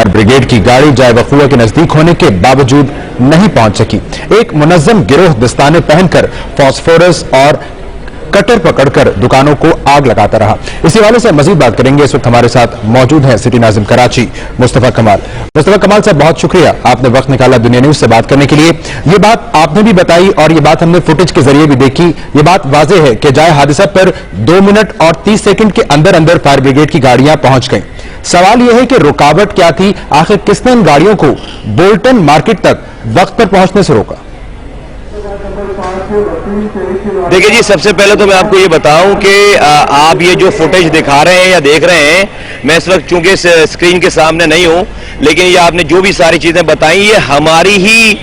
Fire brigade की गाड़ी जाए वकूआ के नजदीक होने के बावजूद नहीं पहुंच सकी। एक मुनज्जम गिरोह दस्ताने पहनकर फास्फोरस और कटर पकड़कर दुकानों को आग लगाता रहा। इसी हवाले से मजीद बात करेंगे। इस वक्त हमारे साथ मौजूद हैं सिटी नाजिम कराची मुस्तफा कमाल। मुस्तफा कमाल साहब, बहुत शुक्रिया, आपने वक्त निकाला दुनिया न्यूज से बात करने के लिए। ये बात आपने भी बताई और ये बात हमने फुटेज के जरिए भी देखी। ये बात वाज़ेह है कि जाए हादसा पर 2 मिनट और 30 सेकंड के अंदर अंदर फायर ब्रिगेड की गाड़ियां पहुंच गई। सवाल यह है कि रुकावट क्या थी, आखिर किसने इन गाड़ियों को बोल्टन मार्केट तक वक्त पर पहुंचने से रोका? देखिए जी, सबसे पहले तो मैं आपको ये बताऊं कि आप ये जो फुटेज दिखा रहे हैं या देख रहे हैं, मैं इस वक्त चूंकि स्क्रीन के सामने नहीं हूं, लेकिन ये आपने जो भी सारी चीजें बताई ये हमारी ही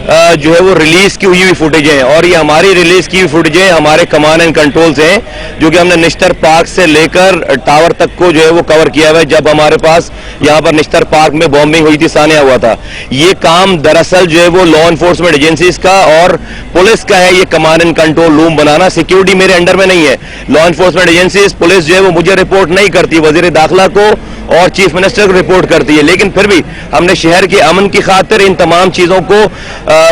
जो है वो रिलीज की हुई फुटेज है। और ये हमारी रिलीज की हुई फुटेज है, हमारे कमांड एंड कंट्रोल से, जो कि हमने निश्तर पार्क से लेकर टावर तक को जो है वो कवर किया हुआ है। जब हमारे पास यहाँ पर निश्तर पार्क में बॉम्बिंग हुई थी, सानिया हुआ था, ये काम दरअसल जो है वो लॉ एनफोर्समेंट एजेंसीज का और पुलिस का है। ये command and control room banana, security मेरे अंडर में नहीं है। लॉ एनफोर्समेंट एजेंसीज, पुलिस जो है वो मुझे रिपोर्ट नहीं करती, वजीर दाखिला को और चीफ मिनिस्टर को रिपोर्ट करती है। लेकिन फिर भी हमने शहर के अमन की खातिर इन तमाम चीजों को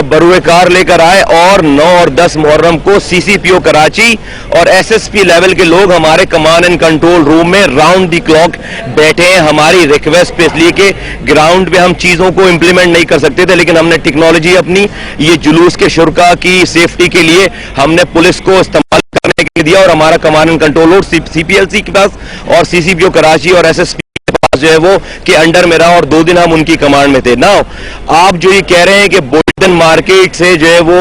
बरूएकार लेकर आए और 9 और 10 मुहर्रम को सीसीपीओ कराची और एसएसपी लेवल के लोग हमारे कमांड एंड कंट्रोल रूम में राउंड द क्लॉक बैठे हैं। हमारी रिक्वेस्ट पे, इसलिए कि ग्राउंड पे हम चीजों को इंप्लीमेंट नहीं कर सकते थे, लेकिन हमने टेक्नोलॉजी अपनी ये जुलूस के शुरका की सेफ्टी के लिए हमने पुलिस को इस्तेमाल करने के लिए दिया और हमारा command and control room CPLC के पास और सीसीपीओ कराची और एसएसपी जो है वो के अंडर में रहा और 2 दिन हम उनकी कमांड में थे। नाउ आप जो ये कह रहे हैं कि बोल्टन मार्केट से जो है वो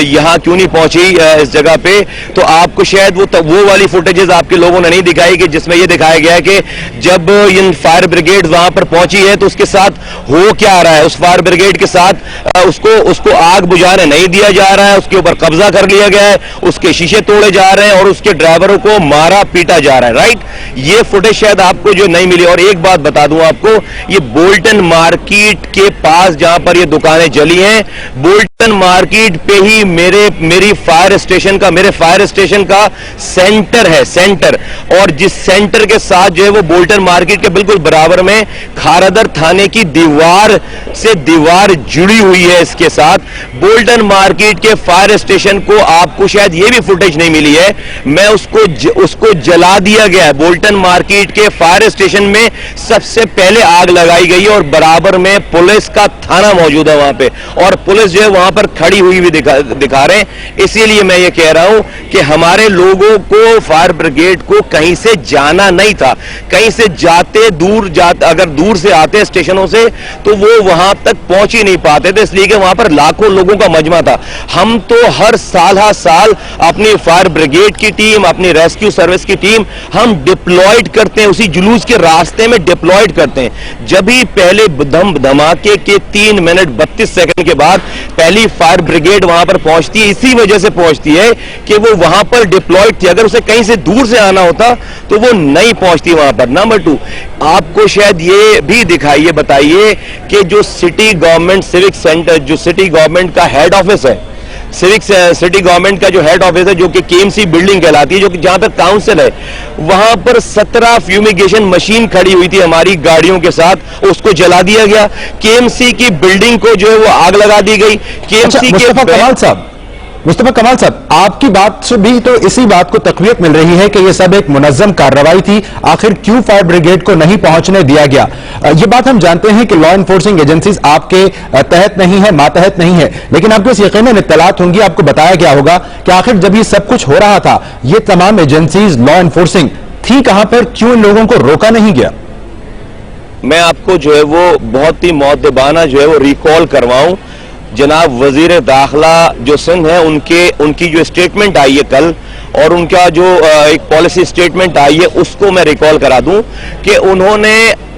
यहाँ क्यों नहीं पहुंची इस जगह पे, तो आपको शायद वो वाली फुटेजेस आपके लोगों ने नहीं दिखाई कि जिसमें ये दिखाया गया है कि जब इन फायर ब्रिगेड वहां पर पहुंची है तो उसके साथ हो क्या रहा है। उस फायर ब्रिगेड के साथ उसको आग बुझाने नहीं दिया जा रहा है, उसके ऊपर कब्जा कर लिया गया है, उसके शीशे तोड़े जा रहे हैं और उसके ड्राइवरों को मारा पीटा जा रहा है। राइट, ये फुटेज शायद आपको जो नहीं मिली। और एक बात बता दूं आपको, ये बोल्टन मार्केट के पास जहां पर ये दुकानें जली हैं, बोल्टन मार्केट पे ही मेरे फायर स्टेशन का सेंटर है, सेंटर। और जिस सेंटर के साथ जो है वो बोल्टन मार्केट के बिल्कुल बराबर में खारदर थाने की दीवार से दीवार जुड़ी हुई है। इसके साथ बोल्टन मार्केट के फायर स्टेशन को आपको शायद ये भी फुटेज नहीं मिली है, मैं उसको जला दिया गया है। बोल्टन मार्केट के फायर स्टेशन में सबसे पहले आग लगाई गई और बराबर में पुलिस का थाना मौजूद है वहां पे, और पुलिस जो है वहां पर खड़ी हुई भी दिखा रहे हैं। इसीलिए मैं ये कह रहा हूं कि हमारे लोगों को, फायर ब्रिगेड को कहीं से जाना नहीं था। कहीं से अगर दूर से आते स्टेशनों से तो वो वहां तक पहुंच ही नहीं पाते थे, इसलिए कि वहां पर लाखों लोगों का मजमा था। हम तो हर साल अपनी फायर ब्रिगेड की टीम, अपनी रेस्क्यू सर्विस की टीम हम डिप्लॉयड करते हैं, उसी जुलूस के रास्ते में डिप्लॉयड करते हैं। जब ही पहले धमाके के 3 मिनट 32 सेकंड के बाद पहली फायर ब्रिगेड वहां पर पहुंचती है, इसी वजह से पहुंचती है कि वो वहां पर डिप्लॉयड थी। अगर उसे कहीं से दूर से आना होता तो वो नहीं पहुंचती वहां पर। नंबर 2, आपको शायद ये भी दिखाइए, बताइए कि जो सिटी गवर्नमेंट सिविक सेंटर, जो सिटी गवर्नमेंट का हेड ऑफिस है, सिटी गवर्नमेंट का जो हेड ऑफिस है, जो कि केएमसी बिल्डिंग कहलाती है, जो कि जहां पर काउंसिल है, वहां पर 17 फ्यूमिगेशन मशीन खड़ी हुई थी हमारी गाड़ियों के साथ, उसको जला दिया गया। केएमसी की बिल्डिंग को जो है वो आग लगा दी गई। केएमसी मुस्तफा कमाल साहब, आपकी बात से भी तो इसी बात को तकवीत मिल रही है कि यह सब एक मुनज्जम कार्रवाई थी। आखिर क्यों फायर ब्रिगेड को नहीं पहुंचने दिया गया? ये बात हम जानते हैं कि लॉ एनफोर्सिंग एजेंसीज आपके तहत नहीं है, मातहत नहीं है, लेकिन आपको इस यकीनन इत्तलात होंगी, आपको बताया गया होगा कि आखिर जब ये सब कुछ हो रहा था, ये तमाम एजेंसीज लॉ एनफोर्सिंग थी कहां पर? क्यों इन लोगों को रोका नहीं गया? मैं आपको जो है वो बहुत ही मुअद्दबाना जो है वो रिकॉल करवाऊं। जनाब वजीर दाखिला जो सिंध है, उनकी जो स्टेटमेंट आई है कल, और उनका जो एक पॉलिसी स्टेटमेंट आई है, उसको मैं रिकॉल करा दूं कि उन्होंने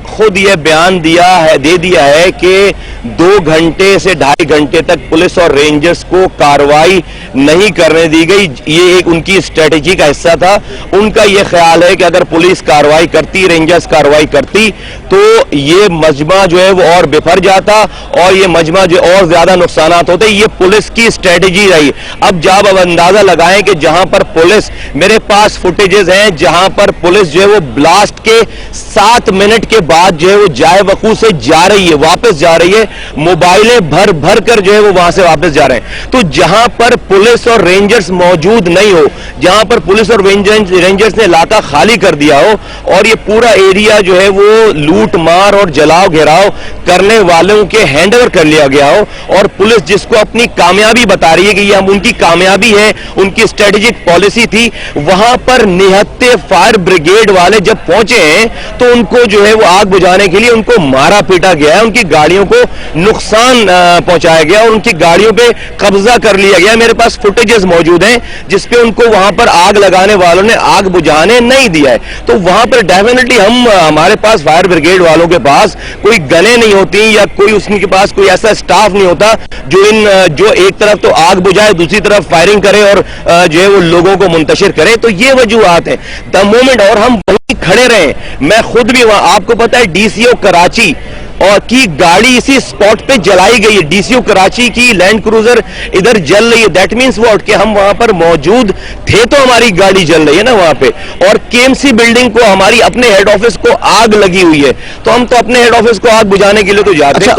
खुद ये बयान दे दिया है कि 2 घंटे से 2.5 घंटे तक पुलिस और रेंजर्स को कार्रवाई नहीं करने दी गई। ये एक उनकी स्ट्रेटेजी का हिस्सा था। उनका ये ख्याल है कि अगर पुलिस कार्रवाई करती, रेंजर्स कार्रवाई करती, तो ये मजमा जो है वो और बिफर जाता और ये मजमा जो और ज्यादा नुकसानात होते। ये पुलिस की स्ट्रेटेजी रही। अब जब अब अंदाजा लगाएं कि जहां पर पुलिस, मेरे पास फुटेजेस हैं जहां पर पुलिस जो है वो ब्लास्ट के 7 मिनट के बाद जो है वो जाए वकू से जा रही है, वापस जा रही है, मोबाइलें भर भर कर जो है वो वहां से वापस जा रहे हैं। तो जहां पर पुलिस और रेंजर्स मौजूद नहीं हो, जहां पर पुलिस और रेंजर्स ने इलाका खाली कर दिया हो और ये पूरा एरिया जो है वो लूट मार और जलाओ घेराव करने वालों के हैंडओवर कर लिया गया हो, और पुलिस जिसको अपनी कामयाबी बता रही है कि ये हम उनकी कामयाबी है, उनकी स्ट्रेटेजिक पॉलिसी थी, वहां पर निहत्ते फायर ब्रिगेड वाले जब पहुंचे हैं तो उनको जो है वो आग बुझाने के लिए उनको मारा पीटा गया है, उनकी गाड़ियों को नुकसान पहुंचाया गया और उनकी गाड़ियों पे कब्जा कर लिया गया। मेरे पास फुटेजेस मौजूद हैं जिसपे उनको वहां पर आग लगाने वालों ने आग बुझाने नहीं दिया है। तो वहां पर डेफिनेटली हमारे पास फायर ब्रिगेड वालों के पास कोई गने नहीं होती या कोई उसके पास कोई ऐसा स्टाफ नहीं होता जो एक तरफ तो आग बुझाए, दूसरी तरफ फायरिंग करे और जो है वो लोगों को मुंतशिर करे। तो ये वजूहात है द मोमेंट, और हम वहीं खड़े रहे। मैं खुद भी वहां, आपको पता है डीसीओ कराची और की गाड़ी इसी स्पॉट पे जलाई गई है। डीसीओ कराची की लैंड क्रूजर इधर जल रही है। दैट मींस व्हाट कि हम वहां पर मौजूद थे तो हमारी गाड़ी जल रही है ना वहां पे। और केएमसी बिल्डिंग को, हमारी अपने हेड ऑफिस को आग लगी हुई है, तो हम तो अपने हेड ऑफिस को आग बुझाने के लिए तो जाते हैं।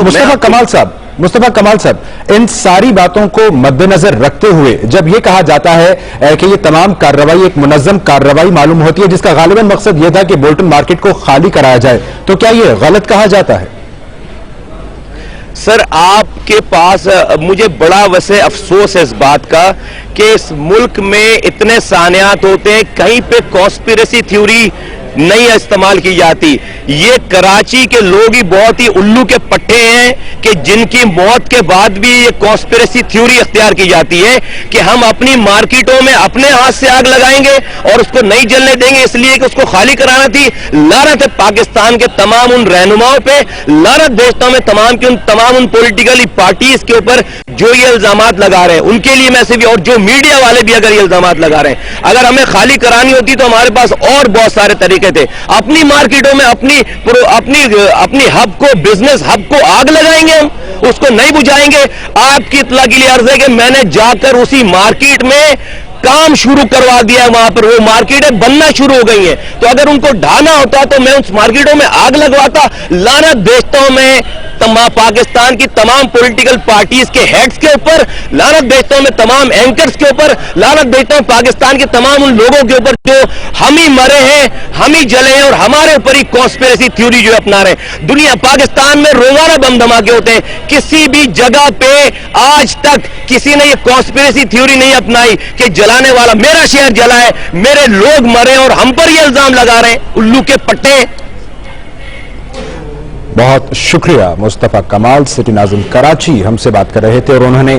मुस्तफा कमाल साहब, इन सारी बातों को मद्देनजर रखते हुए जब यह कहा जाता है कि ये तमाम कार्रवाई एक मुनज्जम कार्रवाई मालूम होती है जिसका गालिबन मकसद यह था कि बोल्टन मार्केट को खाली कराया जाए, तो क्या यह गलत कहा जाता है? सर, आपके पास मुझे बड़ा वैसे अफसोस है इस बात का कि इस मुल्क में इतने सानियात होते हैं, कहीं पे कॉन्स्पिरेसी थ्योरी नहीं इस्तेमाल की जाती। ये कराची के लोग ही बहुत ही उल्लू के पट्टे हैं कि जिनकी मौत के बाद भी ये कॉन्स्पिरेसी थ्योरी इख्तियार की जाती है कि हम अपनी मार्केटों में अपने हाथ से आग लगाएंगे और उसको नहीं जलने देंगे इसलिए कि उसको खाली कराना थी। लानत है पाकिस्तान के तमाम उन रहनुमाओं पे, लानत भेजता हूं मैं तमाम उन पॉलिटिकल पार्टीज के ऊपर जो ये इल्जामात लगा रहे हैं, उनके लिए मैं से भी, और जो मीडिया वाले भी अगर ये इल्जामात लगा रहे हैं। अगर हमें खाली करानी होती तो हमारे पास और बहुत सारे तरीके थे। अपनी मार्केटों में अपनी हब को, बिजनेस हब को आग लगाएंगे, हम उसको नहीं बुझाएंगे। आपकी इत्तला के लिए अर्ज है कि मैंने जाकर उसी मार्केट में काम शुरू करवा दिया है। वहां पर वो मार्केटें बनना शुरू हो गई हैं, तो अगर उनको ढाना होता तो मैं उस मार्केटों में आग लगवाता। लानत भेजता हूं मैं पाकिस्तान की तमाम पॉलिटिकल पार्टीज के हेड्स के ऊपर, लानत भेजता हूं मैं तमाम एंकर्स के ऊपर, लानत भेजता हूं पाकिस्तान के तमाम उन लोगों के ऊपर जो हम ही मरे हैं, हम ही जले हैं और हमारे ऊपर ही कॉन्स्पिरेसी थ्योरी जो अपना रहे हैं। दुनिया, पाकिस्तान में रोजाना बम धमाके होते हैं, किसी भी जगह पे आज तक किसी ने ये कॉन्स्पिरेसी थ्योरी नहीं अपनाई कि जलाने वाला, मेरा शहर जला है, मेरे लोग मरे और हम पर ये इल्जाम लगा रहे हैं, उल्लू के पट्टे। बहुत शुक्रिया। मुस्तफा कमाल, सिटी नाज़िम कराची, हमसे बात कर रहे थे और उन्होंने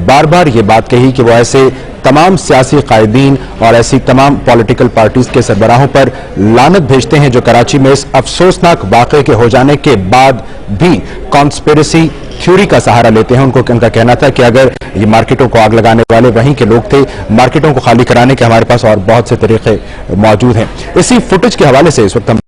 बार बार ये बात कही कि वो ऐसे तमाम सियासी कायदीन और ऐसी तमाम पॉलिटिकल पार्टीज के सरबराहों पर लानत भेजते हैं जो कराची में इस अफसोसनाक वाक़े के हो जाने के बाद भी कॉन्स्पिरेसी थ्योरी का सहारा लेते हैं। उनका कहना था कि अगर ये मार्केटों को आग लगाने वाले वहीं के लोग थे, मार्केटों को खाली कराने के हमारे पास और बहुत से तरीके मौजूद हैं। इसी फुटेज के हवाले से इस वक्त हम